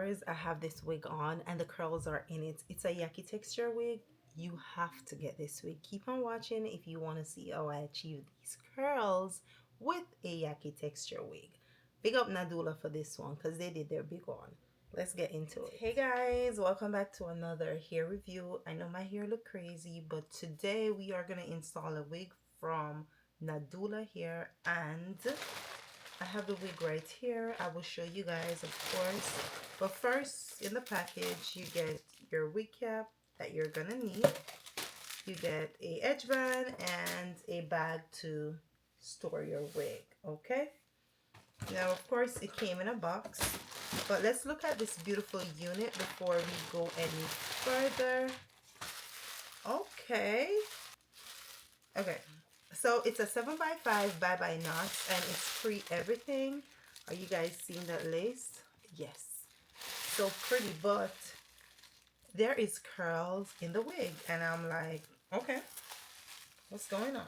viewers, I have this wig on and the curls are in it. It's a Yaki texture wig. You have to get this wig. Keep on watching if you want to see how I achieve these curls with a Yaki texture wig. Big up Nadula for this one because they did their big one. Let's get into it. Hey guys, welcome back to another hair review. I know my hair look crazy, but today we are going to install a wig from Nadula Hair, and I have the wig right here. I will show you guys, of course. But first, in the package, you get your wig cap that you're gonna need. You get a edge band and a bag to store your wig, okay? Now, of course, it came in a box. But let's look at this beautiful unit before we go any further. Okay. So it's a 7x5 bye-bye knots and it's free everything. Are you guys seeing that lace? Yes. So pretty, but there is curls in the wig and I'm like, okay, what's going on?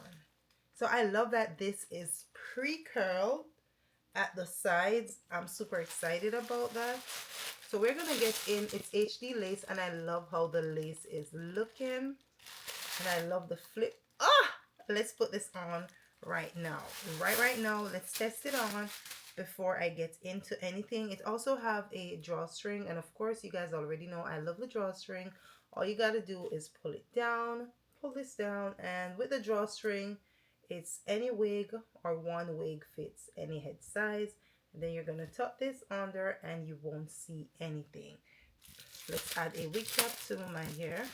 So I love that this is pre-curled at the sides. I'm super excited about that. So we're gonna get in, it's HD lace and I love how the lace is looking and I love the flip. Let's put this on right now. Right now, let's test it on before I get into anything. It also have a drawstring, and of course you guys already know I love the drawstring. All you got to do is pull it down, pull this down, and with the drawstring it's any wig or one wig fits any head size, and then you're gonna tuck this under and you won't see anything. Let's add a wig cap to my hair.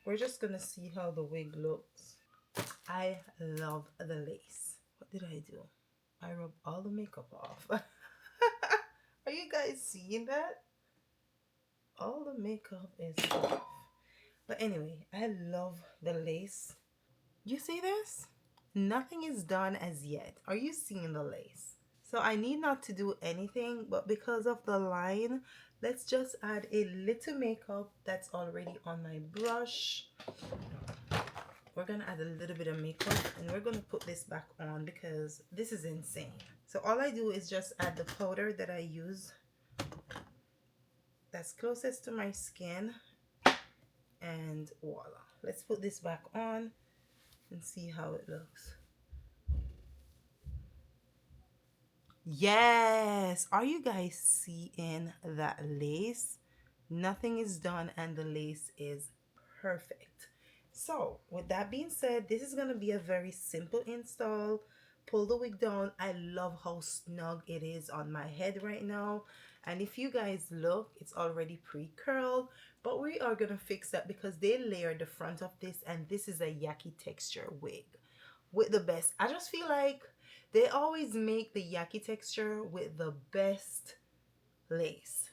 We're just gonna see how the wig looks. I love the lace. What did I do? I rubbed all the makeup off. Are you guys seeing that? All the makeup is off. But anyway, I love the lace. You see this? Nothing is done as yet. Are you seeing the lace? So I need not to do anything, but because of the line, let's just add a little makeup that's already on my brush. We're gonna add a little bit of makeup and we're gonna put this back on because this is insane. So all I do is just add the powder that I use that's closest to my skin, and voila. Let's put this back on and see how it looks. Yes, are you guys seeing that lace? Nothing is done and the lace is perfect. So with that being said, this is going to be a very simple install. Pull the wig down. I love how snug it is on my head right now, and if you guys look, it's already pre-curled, but we are going to fix that because they layered the front of this, and this is a Yaki texture wig with the best. I just feel like they always make the Yaki texture with the best lace.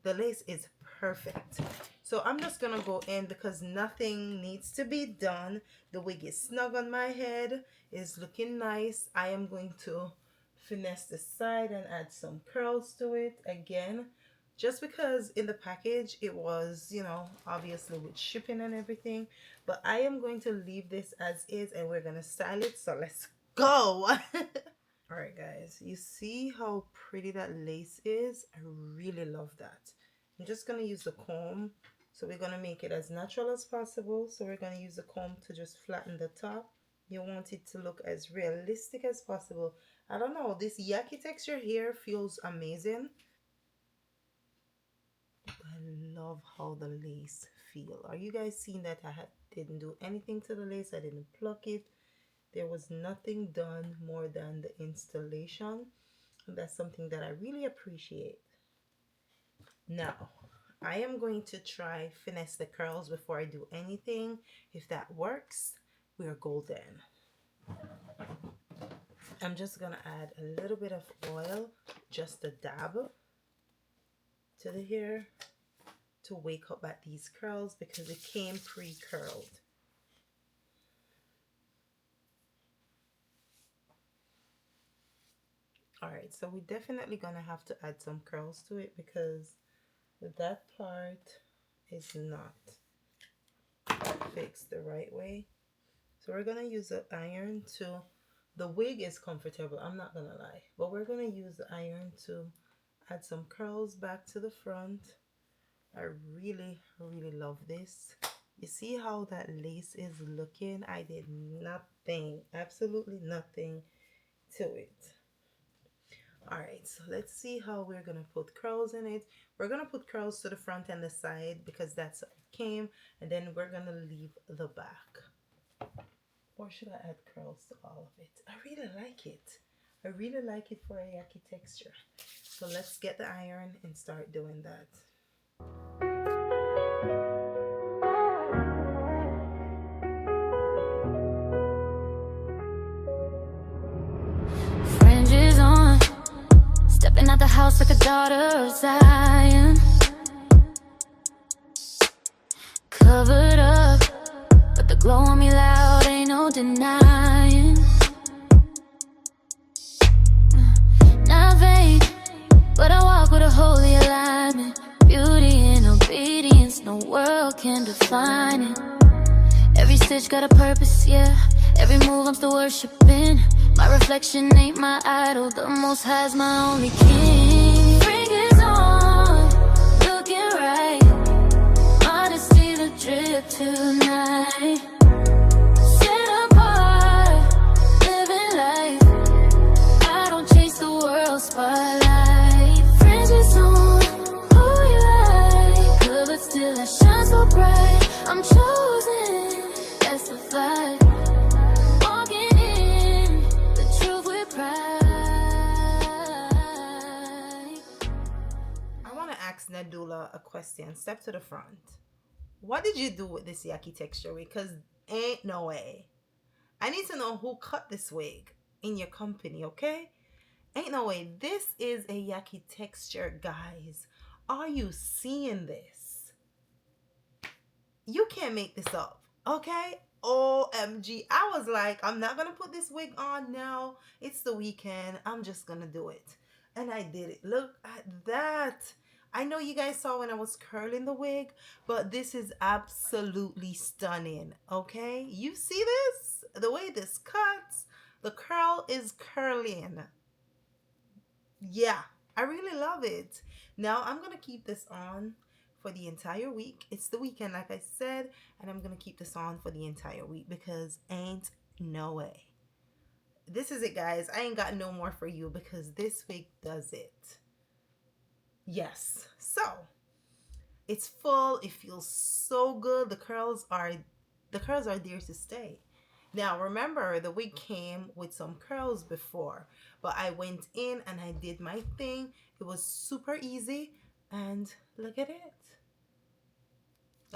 The lace is perfect. So I'm just gonna go in because nothing needs to be done. The wig is snug on my head, is looking nice. I am going to finesse the side and add some curls to it again, just because in the package it was, you know, obviously with shipping and everything, but I am going to leave this as is and we're gonna style it. So let's go. All right guys, you see how pretty that lace is? I really love that. I'm just gonna use the comb. So we're gonna make it as natural as possible. So we're gonna use the comb to just flatten the top. You want it to look as realistic as possible. I don't know, this Yaki texture here feels amazing. I love how the lace feel. Are you guys seeing that? Didn't do anything to the lace. I didn't pluck it. There was nothing done more than the installation. And that's something that I really appreciate. Now, I am going to try finesse the curls before I do anything. If that works, we are golden. I'm just gonna add a little bit of oil, just a dab, to the hair to wake up at these curls because it came pre-curled. All right, so we're definitely gonna have to add some curls to it because that part is not fixed the right way. So we're gonna use the iron to, the wig is comfortable, I'm not gonna lie, but we're gonna use the iron to add some curls back to the front. I really, really love this. You see how that lace is looking? I did nothing, absolutely nothing to it. All right, so let's see how we're gonna put curls in it. We're gonna put curls to the front and the side because that's how it came, and then we're gonna leave the back. Or should I add curls to all of it? I really like it. I really like it for a yaki texture. So let's get the iron and start doing that. Fringes on, stepping out the house like a daughter of Zion. Covered up, but the glow on me loud, ain't no denying. Not vain, but I walk with a holy alignment. Beauty and obedience, no world can define it. Every stitch got a purpose, yeah. Every move I'm still worshiping. My reflection ain't my idol, the Most High's my only king. Ring is on, looking right. Modesty the drip tonight. Set apart, living life. I don't chase the world spotlight. Friends is on, who you like? Good but still I shine so bright. I'm chosen, that's the vibe. Walking in the truth with pride. I want to ask Nadula a question. Step to the front. What did you do with this yaki texture wig? Because ain't no way. I need to know who cut this wig in your company, okay? Ain't no way. This is a yaki texture, guys. Are you seeing this? You can't make this up, okay? OMG. I was like, I'm not going to put this wig on now. It's the weekend. I'm just going to do it. And I did it. Look at that. I know you guys saw when I was curling the wig, but this is absolutely stunning, okay? You see this? The way this cuts, the curl is curling. Yeah, I really love it. Now I'm going to keep this on for the entire week. It's the weekend, like I said, and I'm going to keep this on for the entire week because ain't no way. This is it, guys. I ain't got no more for you because this wig does it. Yes, so it's full. It feels so good. The curls are there to stay. Now remember, the wig came with some curls before, but I went in and I did my thing. It was super easy, and look at it.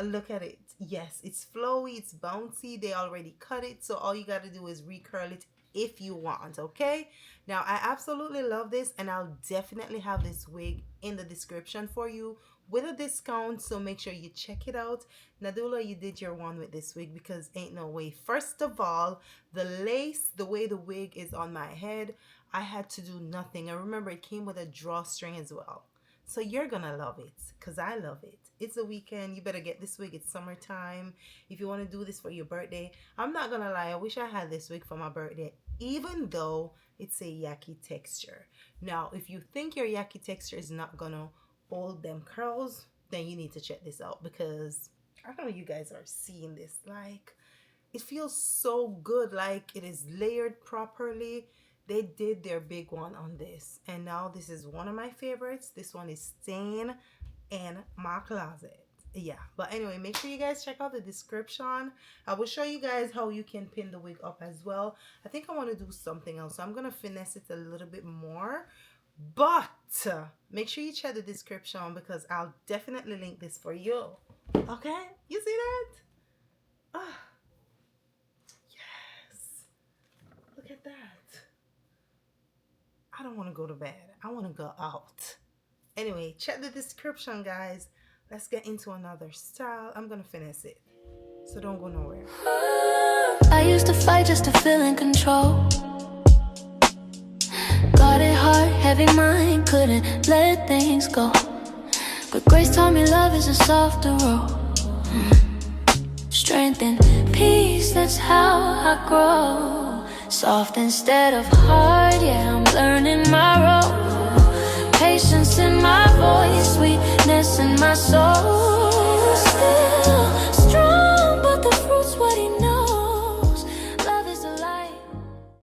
Look at it. Yes, it's flowy, it's bouncy. They already cut it, so all you got to do is recurl it if you want, okay? Now I absolutely love this, and I'll definitely have this wig in the description for you with a discount, so make sure you check it out. Nadula, you did your one with this wig because ain't no way. First of all, the lace, the way the wig is on my head, I had to do nothing. I remember it came with a drawstring as well. So you're gonna love it because I love it. It's a weekend. You better get this wig. It's summertime. If you want to do this for your birthday, I'm not gonna lie, I wish I had this wig for my birthday, even though it's a yaki texture. Now, if you think your yaki texture is not gonna hold them curls, then you need to check this out because I don't know, you guys are seeing this. Like, it feels so good. Like, it is layered properly. They did their big one on this, and now this is one of my favorites. This one is staying in my closet. Yeah, but anyway, make sure you guys check out the description. I will show you guys how you can pin the wig up as well. I think I want to do something else, so I'm gonna finesse it a little bit more, but make sure you check the description because I'll definitely link this for you. Okay, you see that? Ah, yes, look at that. I don't want to go to bed. I want to go out. Anyway, check the description, guys. Let's get into another style. I'm going to finesse it, so don't go nowhere. I used to fight just to feel in control. Got it hard, heavy mind, couldn't let things go. But grace taught me love is a softer road. Strength and peace that that's how I grow. Soft instead of hard, yeah, I'm learning my role.